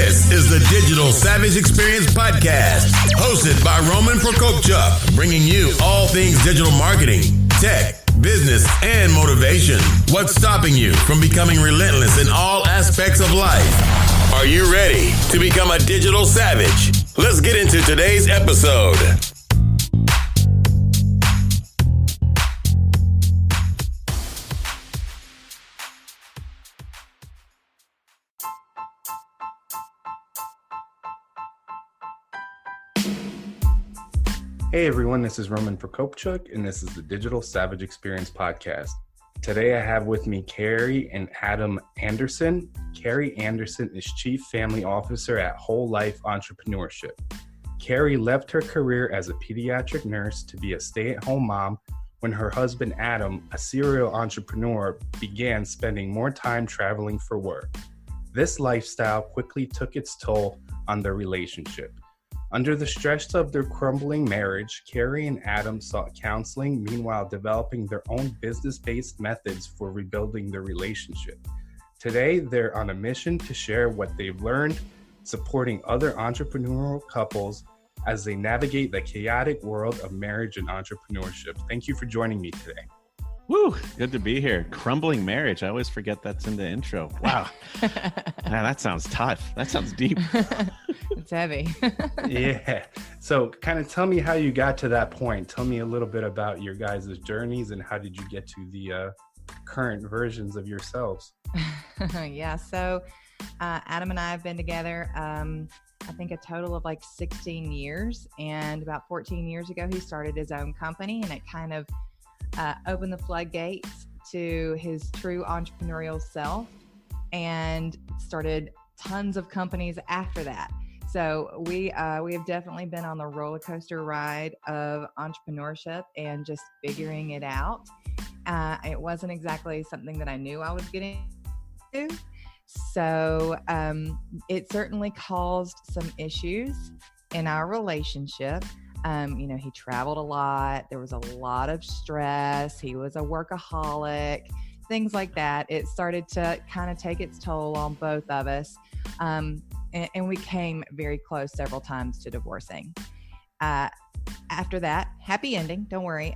This is the Digital Savage Experience Podcast, hosted by Prokopchuk, bringing you all things digital marketing, tech, business, and motivation. What's stopping you from becoming relentless in all aspects of life? Are you ready to become a digital savage? Let's get into today's episode. Hey everyone, this is Prokopchuk, and this is the Digital Savage Experience Podcast. Today I have with me Kerry and Adam Anderson. Kerry Anderson is Chief Family Officer at Whole Life Entrepreneurship. Kerry left her career as a pediatric nurse to be a stay-at-home mom when her husband Adam, a serial entrepreneur, began spending more time traveling for work. This lifestyle quickly took its toll on their relationship. Under the stress of their crumbling marriage, Kerry and Adam sought counseling, meanwhile developing their own business-based methods for rebuilding their relationship. Today, they're on a mission to share what they've learned, supporting other entrepreneurial couples as they navigate the chaotic world of marriage and entrepreneurship. Thank you for joining me today. Woo, good to be here. Crumbling marriage. I always forget that's in the intro. Wow. Man, that sounds tough. That sounds deep. It's heavy. Yeah. So kind of tell me how you got to that point. Tell me a little bit about your guys' journeys and how did you get to the current versions of yourselves? Yeah. So Adam and I have been together, I think a total of like 16 years. And about 14 years ago, he started his own company, and it kind of opened the floodgates to his true entrepreneurial self, and started tons of companies after that. So we have definitely been on the roller coaster ride of entrepreneurship and just figuring it out. It wasn't exactly something that I knew I was getting to. So it certainly caused some issues in our relationship. He traveled a lot. There was a lot of stress. He was a workaholic, things like that. It started to kind of take its toll on both of us. And we came very close several times to divorcing. After that, happy ending, don't worry.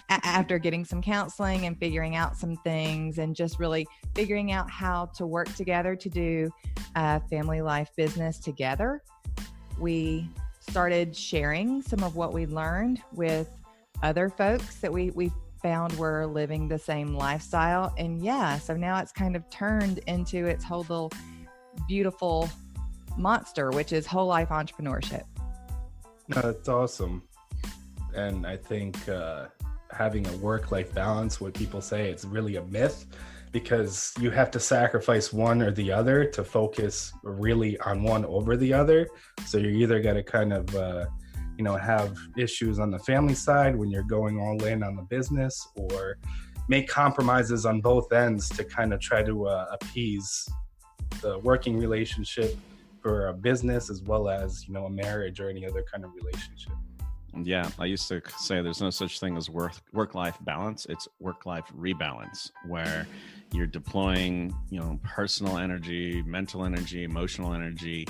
After getting some counseling and figuring out some things and just really figuring out how to work together to do family life business together, we started sharing some of what we learned with other folks that we found were living the same lifestyle. And yeah, so now it's kind of turned into its whole little beautiful monster, which is Whole Life Entrepreneurship. No, that's awesome. And I think having a work-life balance, what people say, it's really a myth, because you have to sacrifice one or the other to focus really on one over the other. So you're either going to kind of, have issues on the family side when you're going all in on the business, or make compromises on both ends to kind of try to appease the working relationship for a business as well as, a marriage or any other kind of relationship. Yeah, I used to say there's no such thing as work-life balance. It's work-life rebalance, where you're deploying, personal energy, mental energy, emotional energy,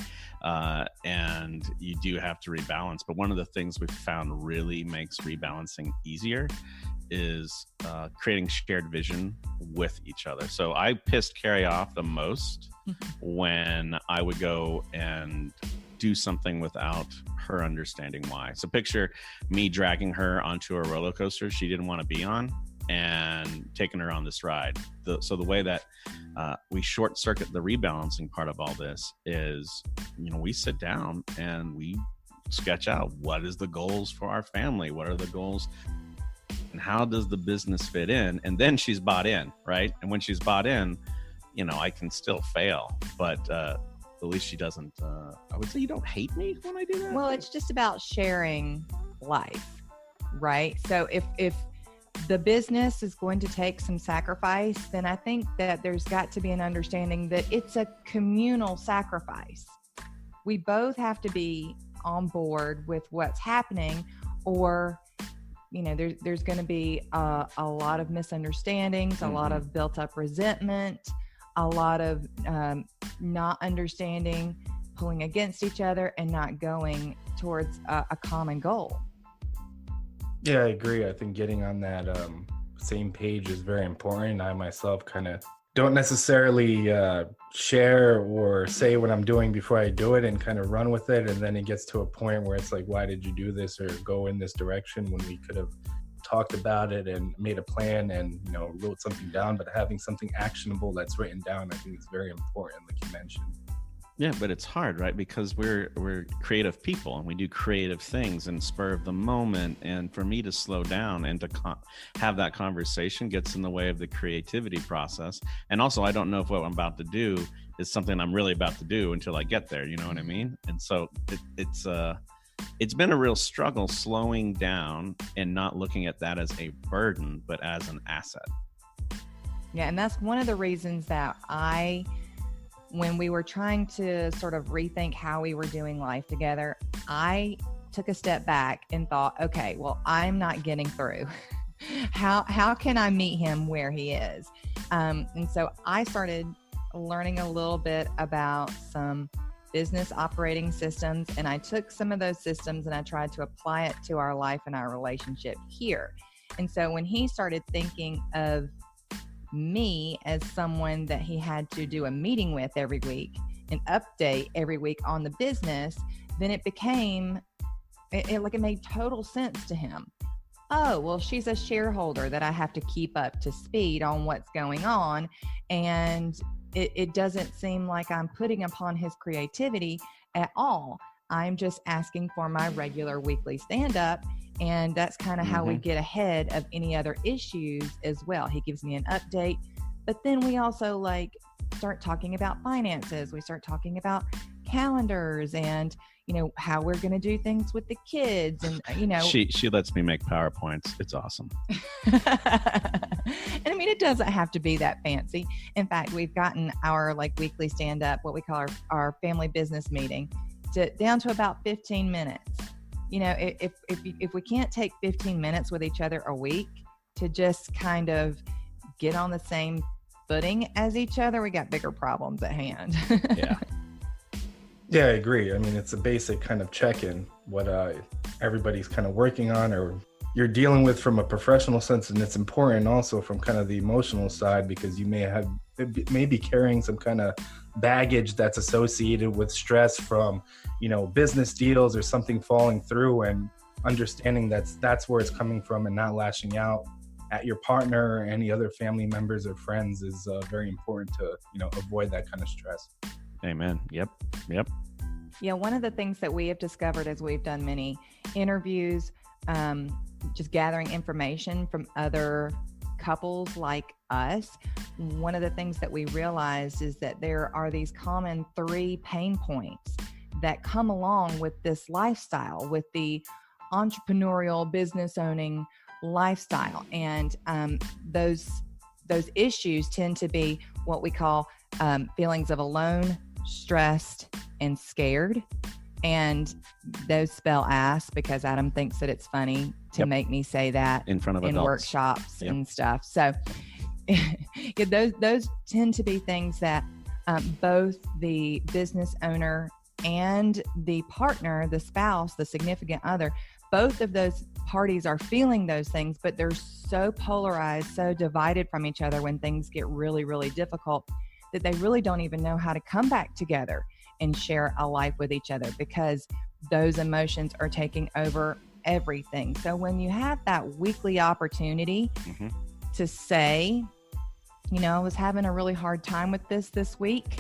and you do have to rebalance. But one of the things we've found really makes rebalancing easier is creating shared vision with each other. So I pissed Kerry off the most when I would go and do something without her understanding why. So picture me dragging her onto a roller coaster she didn't want to be on and taking her on this ride. So the way that we short circuit the rebalancing part of all this is, we sit down and we sketch out what is the goals for our family, what are the goals, and how does the business fit in? And then she's bought in, right? And when she's bought in, I can still fail, but at least she doesn't, I would say you don't hate me when I do that. Well, it's just about sharing life, right? So if the business is going to take some sacrifice, then I think that there's got to be an understanding that it's a communal sacrifice. We both have to be on board with what's happening, or there's going to be a lot of misunderstandings, a lot of built up resentment, a lot of not understanding, pulling against each other, and not going towards a common goal. Yeah, I agree. I think getting on that same page is very important. I myself kind of don't necessarily share or say what I'm doing before I do it and kind of run with it. And then it gets to a point where it's like, why did you do this or go in this direction when we could have talked about it and made a plan and, you know, wrote something down. But having something actionable that's written down, I think is very important, like you mentioned. Yeah, but it's hard, right? Because we're creative people and we do creative things and spur of the moment. And for me to slow down and to have that conversation gets in the way of the creativity process. And also, I don't know if what I'm about to do is something I'm really about to do until I get there. You know what I mean? And so it's been a real struggle slowing down and not looking at that as a burden, but as an asset. Yeah, and that's one of the reasons that when we were trying to sort of rethink how we were doing life together, I took a step back and thought, okay, well, I'm not getting through. How can I meet him where he is? And so I started learning a little bit about some business operating systems, and I took some of those systems and I tried to apply it to our life and our relationship here. And so when he started thinking of me as someone that he had to do a meeting with every week, an update every week on the business, then it became it made total sense to him. Oh, well, she's a shareholder that I have to keep up to speed on what's going on. And it doesn't seem like I'm putting upon his creativity at all. I'm just asking for my regular weekly stand-up. And that's kind of how we get ahead of any other issues as well. He gives me an update, but then we also start talking about finances. We start talking about calendars and, how we're going to do things with the kids. And, she lets me make PowerPoints. It's awesome. And I mean, it doesn't have to be that fancy. In fact, we've gotten our weekly stand-up, what we call our family business meeting, down to about 15 minutes. If we can't take 15 minutes with each other a week to just kind of get on the same footing as each other, we got bigger problems at hand. Yeah. Yeah, I agree. I mean, it's a basic kind of check-in, what everybody's kind of working on or you're dealing with from a professional sense. And it's important also from kind of the emotional side, because you may be carrying some kind of baggage that's associated with stress from, business deals or something falling through, and understanding that's where it's coming from and not lashing out at your partner or any other family members or friends is very important to, avoid that kind of stress. Amen. Yep. Yeah. One of the things that we have discovered as we've done many interviews, just gathering information from other couples like us, one of the things that we realized is that there are these common 3 pain points that come along with this lifestyle, with the entrepreneurial business owning lifestyle. And those issues tend to be what we call feelings of alone, stressed, and scared. And those spell ass, because Adam thinks that it's funny to make me say that in front of in adults. Workshops and stuff. So those tend to be things that both the business owner and the partner, the spouse, the significant other, both of those parties are feeling those things, but they're so polarized, so divided from each other when things get really, really difficult, that they really don't even know how to come back together and share a life with each other, because those emotions are taking over everything. So when you have that weekly opportunity to say, I was having a really hard time with this week.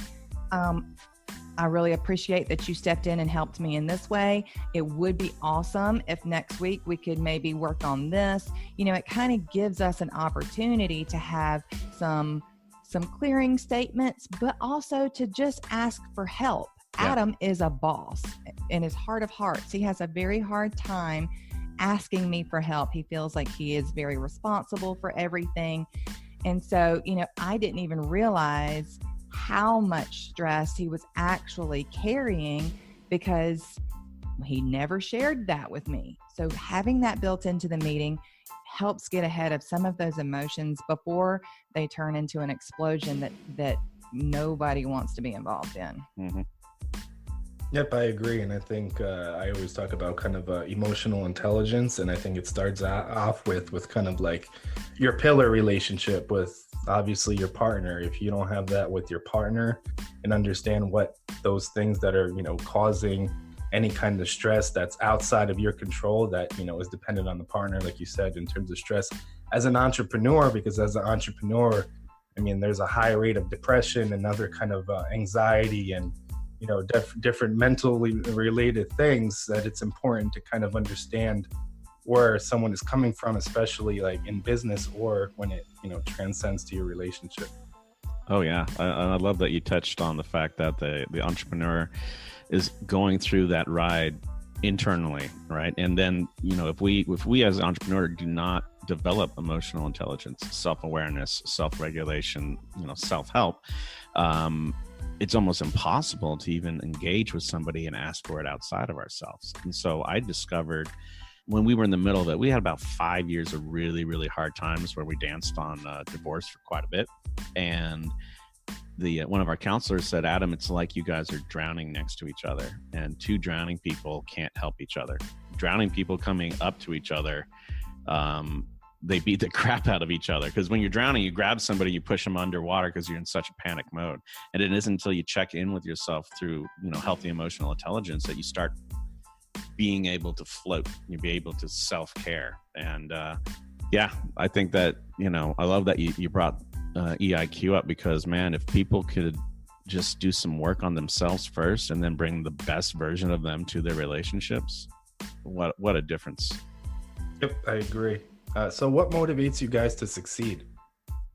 I really appreciate that you stepped in and helped me in this way. It would be awesome if next week we could maybe work on this. It kind of gives us an opportunity to have some clearing statements, but also to just ask for help. Yeah. Adam is a boss in his heart of hearts. He has a very hard time asking me for help. He feels like he is very responsible for everything. And so, I didn't even realize how much stress he was actually carrying, because he never shared that with me. So having that built into the meeting helps get ahead of some of those emotions before they turn into an explosion that nobody wants to be involved in. Mm-hmm. Yep, I agree. And I think I always talk about kind of emotional intelligence. And I think it starts off with kind of like your pillar relationship with obviously your partner. If you don't have that with your partner and understand what those things that are, causing any kind of stress that's outside of your control that, is dependent on the partner, like you said, in terms of stress as an entrepreneur, because as an entrepreneur, there's a high rate of depression and other kind of anxiety and different mentally related things that it's important to kind of understand where someone is coming from, especially like in business or when it, transcends to your relationship. Oh yeah. I love that you touched on the fact that the entrepreneur is going through that ride internally, right? And then, if we as an entrepreneur do not develop emotional intelligence, self-awareness, self-regulation, self-help, it's almost impossible to even engage with somebody and ask for it outside of ourselves. And so I discovered when we were in the middle of it, we had about 5 years of really, really hard times where we danced on divorce for quite a bit. And one of our counselors said, Adam, it's like you guys are drowning next to each other, and two drowning people can't help each other. Drowning people coming up to each other, they beat the crap out of each other, because when you're drowning, you grab somebody, you push them underwater because you're in such a panic mode. And it isn't until you check in with yourself through, healthy emotional intelligence that you start being able to float, you'll be able to self-care. And I think that, I love that you brought EIQ up, because man, if people could just do some work on themselves first and then bring the best version of them to their relationships, what a difference. Yep, I agree. So what motivates you guys to succeed?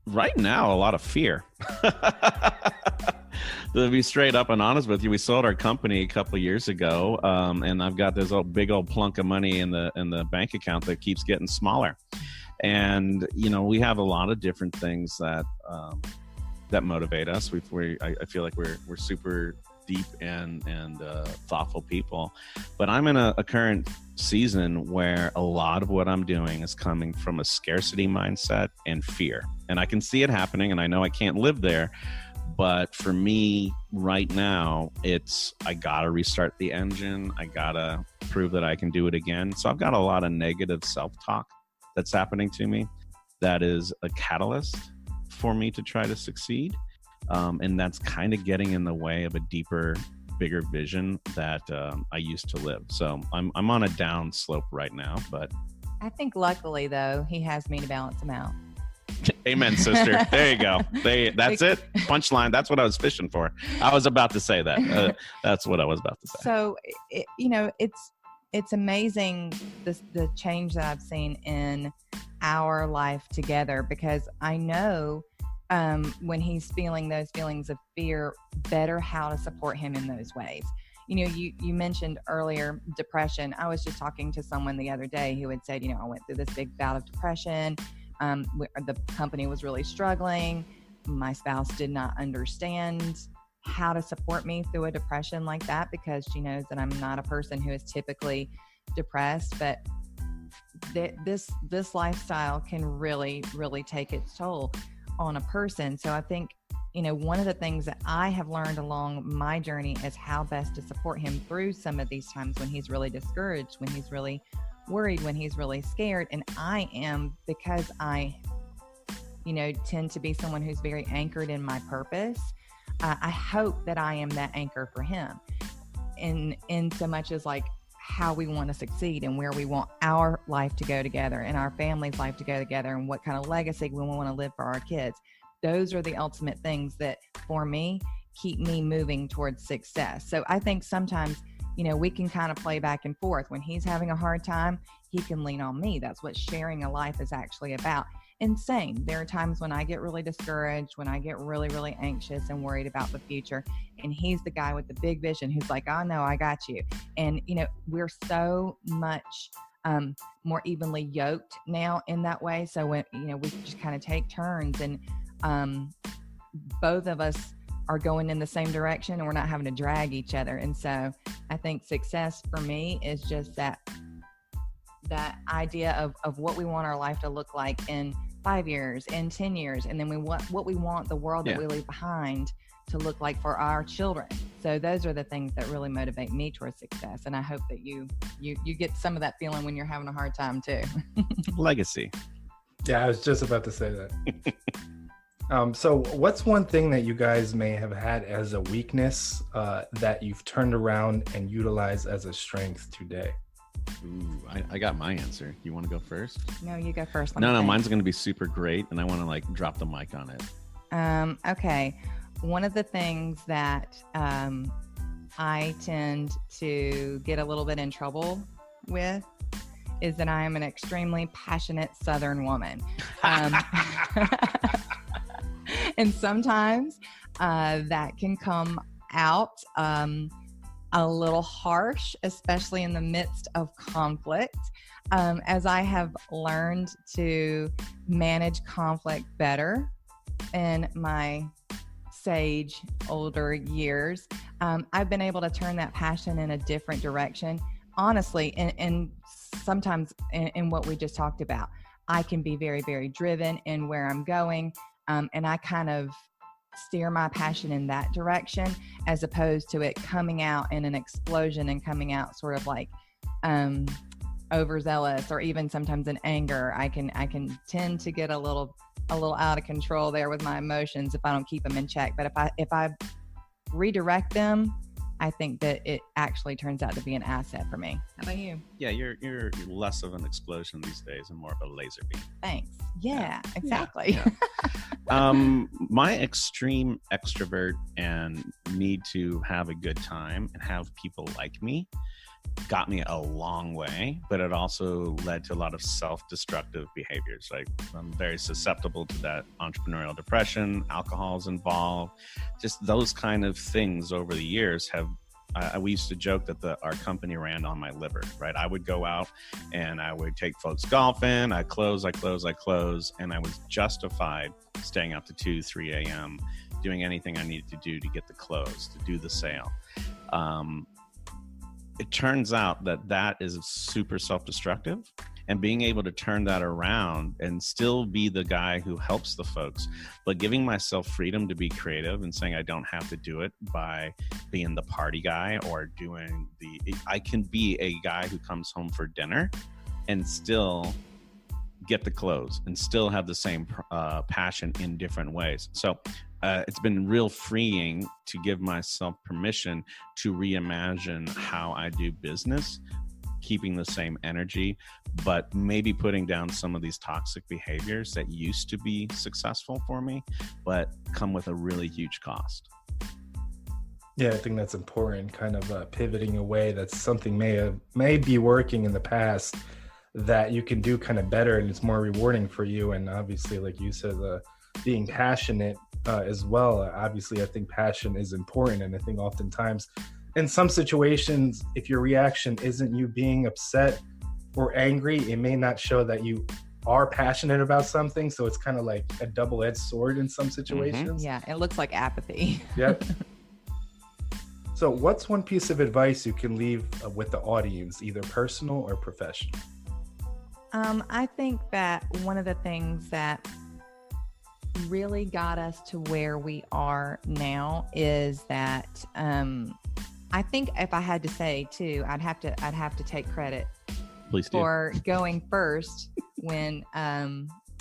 Right now, a lot of fear. To be straight up and honest with you, we sold our company a couple of years ago, and I've got this big old plunk of money in the bank account that keeps getting smaller. And we have a lot of different things that motivate us. I feel like we're super deep and thoughtful people, but I'm in a current season where a lot of what I'm doing is coming from a scarcity mindset and fear, and I can see it happening, and I know I can't live there. But for me right now, I gotta restart the engine. I gotta prove that I can do it again. So I've got a lot of negative self-talk that's happening to me that is a catalyst for me to try to succeed. And that's kind of getting in the way of a deeper, bigger vision that I used to live. So I'm on a down slope right now, but I think luckily though, he has me to balance him out. Amen, sister. There you go. That's it. Punchline. That's what I was fishing for. I was about to say that. That's what I was about to say. So, it's amazing the change that I've seen in our life together, because I know when he's feeling those feelings of fear, better how to support him in those ways. You mentioned earlier depression. I was just talking to someone the other day who had said, I went through this big bout of depression. The company was really struggling. My spouse did not understand how to support me through a depression like that, because she knows that I'm not a person who is typically depressed, but this lifestyle can really, really take its toll on a person. So I think, one of the things that I have learned along my journey is how best to support him through some of these times when he's really discouraged, when he's really worried, when he's really scared. And I am, because I, tend to be someone who's very anchored in my purpose. I hope that I am that anchor for him in so much as like how we want to succeed and where we want our life to go together and our family's life to go together and what kind of legacy we want to live for our kids. Those are the ultimate things that for me keep me moving towards success. So I think sometimes, we can kind of play back and forth. When he's having a hard time, he can lean on me. That's what sharing a life is actually about. And same, there are times when I get really discouraged, when I get really, really anxious and worried about the future. And he's the guy with the big vision who's like, oh no, I got you. And, we're so much more evenly yoked now in that way. So when, we just kind of take turns and both of us are going in the same direction and we're not having to drag each other. And so I think success for me is just that idea of what we want our life to look like, and 5 years, in 10 years, and then what we want the world that we leave behind to look like for our children. So those are the things that really motivate me towards success. And I hope that you get some of that feeling when you're having a hard time too. Legacy. Yeah, I was just about to say that. So what's one thing that you guys may have had as a weakness that you've turned around and utilized as a strength today? Ooh, I got my answer. You want to go first? No, you go first. No, mine's going to be super great. And I want to like drop the mic on it. Okay. One of the things that I tend to get a little bit in trouble with is that I am an extremely passionate Southern woman. And sometimes that can come out a little harsh, especially in the midst of conflict. As I have learned to manage conflict better in my sage older years, I've been able to turn that passion in a different direction. Honestly, and sometimes in what we just talked about, I can be very, very driven in where I'm going. And I kind of steer my passion in that direction, as opposed to it coming out in an explosion and coming out sort of like overzealous, or even sometimes in anger. I can tend to get a little out of control there with my emotions if I don't keep them in check. But if I redirect them, I think that it actually turns out to be an asset for me. How about you? Yeah, you're less of an explosion these days and more of a laser beam. Thanks. Yeah, exactly. Yeah. My extreme extrovert and need to have a good time and have people like me got me a long way, but it also led to a lot of self-destructive behaviors. Like, I'm very susceptible to that entrepreneurial depression, alcohol's involved, just those kind of things over the years have, we used to joke that our company ran on my liver, right? I would go out and I would take folks golfing, I close, and I was justified staying up to 2, 3 a.m., doing anything I needed to do to get the close, to do the sale. It turns out that is super self-destructive, and being able to turn that around and still be the guy who helps the folks, but giving myself freedom to be creative and saying I don't have to do it by being the party guy or I can be a guy who comes home for dinner and still get the close and still have the same passion in different ways. So it's been real freeing to give myself permission to reimagine how I do business, keeping the same energy, but maybe putting down some of these toxic behaviors that used to be successful for me, but come with a really huge cost. Yeah, I think that's important, kind of pivoting away. That's something may be working in the past that you can do kind of better, and it's more rewarding for you. And obviously, like you said, being passionate as well. Obviously, I think passion is important. And I think oftentimes in some situations, if your reaction isn't you being upset or angry, it may not show that you are passionate about something. So it's kind of like a double-edged sword in some situations. Yeah, it looks like apathy. Yep. So what's one piece of advice you can leave with the audience, either personal or professional? I think that one of the things that really got us to where we are now is that I think if I had to say too, I'd have to take credit for going first when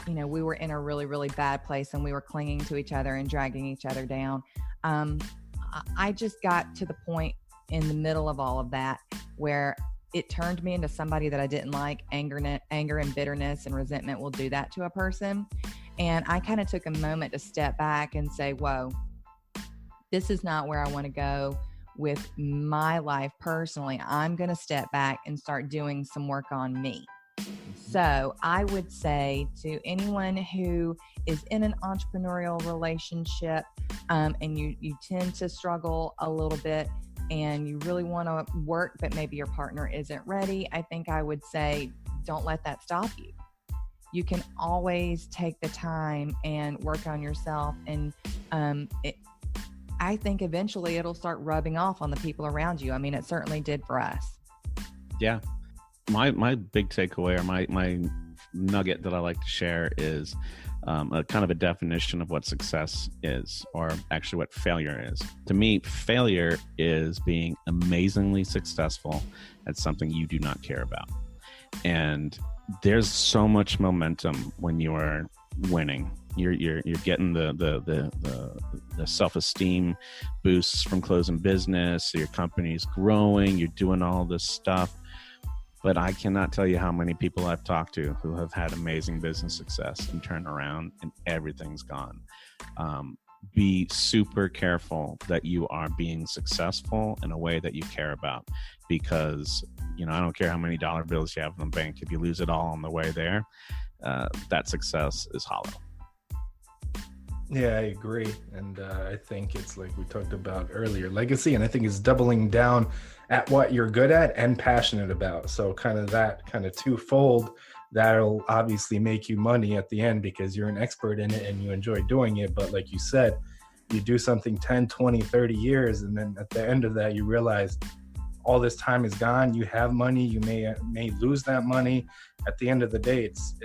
we were in a really, really bad place and we were clinging to each other and dragging each other down. I just got to the point in the middle of all of that where it turned me into somebody that I didn't like. Anger and bitterness and resentment will do that to a person. And I kind of took a moment to step back and say, whoa, this is not where I want to go with my life personally. I'm going to step back and start doing some work on me. So I would say to anyone who is in an entrepreneurial relationship and you tend to struggle a little bit and you really want to work, but maybe your partner isn't ready, I think I would say, don't let that stop you. You can always take the time and work on yourself. And I think eventually it'll start rubbing off on the people around you. I mean, it certainly did for us. Yeah. My big takeaway, or my nugget that I like to share is a kind of a definition of what success is, or actually what failure is. To me, failure is being amazingly successful at something you do not care about. And there's so much momentum when you are winning. You're getting the self-esteem boosts from closing business. Your company's growing. You're doing all this stuff. But I cannot tell you how many people I've talked to who have had amazing business success and turn around and everything's gone. Be super careful that you are being successful in a way that you care about, because, I don't care how many dollar bills you have in the bank. If you lose it all on the way there, that success is hollow. Yeah, I agree. And I think it's like we talked about earlier, legacy. And I think it's doubling down at what you're good at and passionate about. So kind of twofold, that'll obviously make you money at the end because you're an expert in it and you enjoy doing it. But like you said, you do something 10, 20, 30 years. And then at the end of that, you realize all this time is gone. You have money. You may lose that money. At the end of the day, it's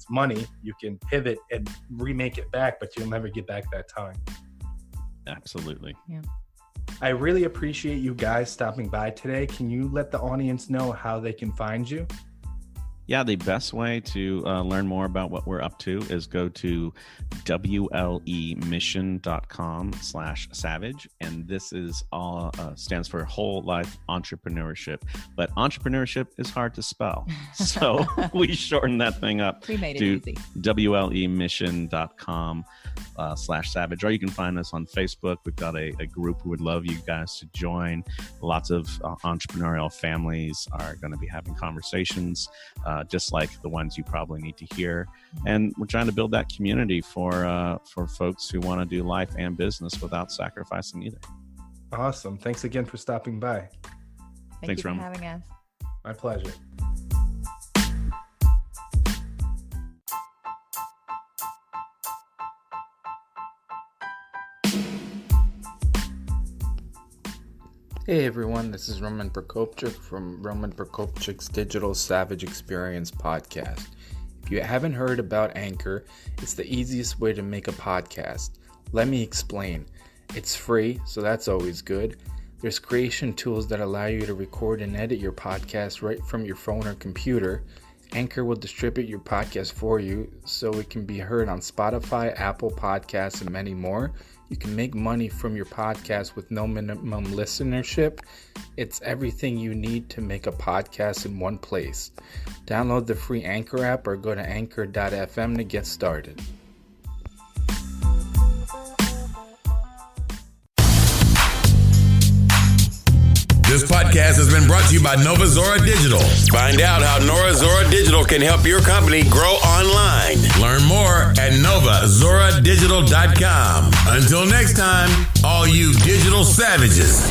money. You can pivot and remake it back, but you'll never get back that time. Absolutely. Yeah. I really appreciate you guys stopping by today. Can you let the audience know how they can find you? Yeah, the best way to learn more about what we're up to is go to wlemission.com/savage. And this is all stands for Whole Life Entrepreneurship. But entrepreneurship is hard to spell. So we shortened that thing up We made it to easy. wlemission.com/savage. Or you can find us on Facebook. We've got a group who would love you guys to join. Lots of entrepreneurial families are going to be having conversations, just like the ones you probably need to hear. And we're trying to build that community for folks who want to do life and business without sacrificing either. Awesome. Thanks again for stopping by. Thanks, you for Roman. having us. My pleasure. Hey everyone, this is Roman Prokopchuk from Roman Prokopchuk's Digital Savage Experience podcast. If you haven't heard about Anchor, it's the easiest way to make a podcast. Let me explain. It's free, so that's always good. There's creation tools that allow you to record and edit your podcast right from your phone or computer. Anchor will distribute your podcast for you so it can be heard on Spotify, Apple Podcasts, and many more. You can make money from your podcast with no minimum listenership. It's everything you need to make a podcast in one place. Download the free Anchor app or go to anchor.fm to get started. This podcast has been brought to you by Nova Zora Digital. Find out how Nova Zora Digital can help your company grow online. Learn more at novazoradigital.com. Until next time, all you digital savages.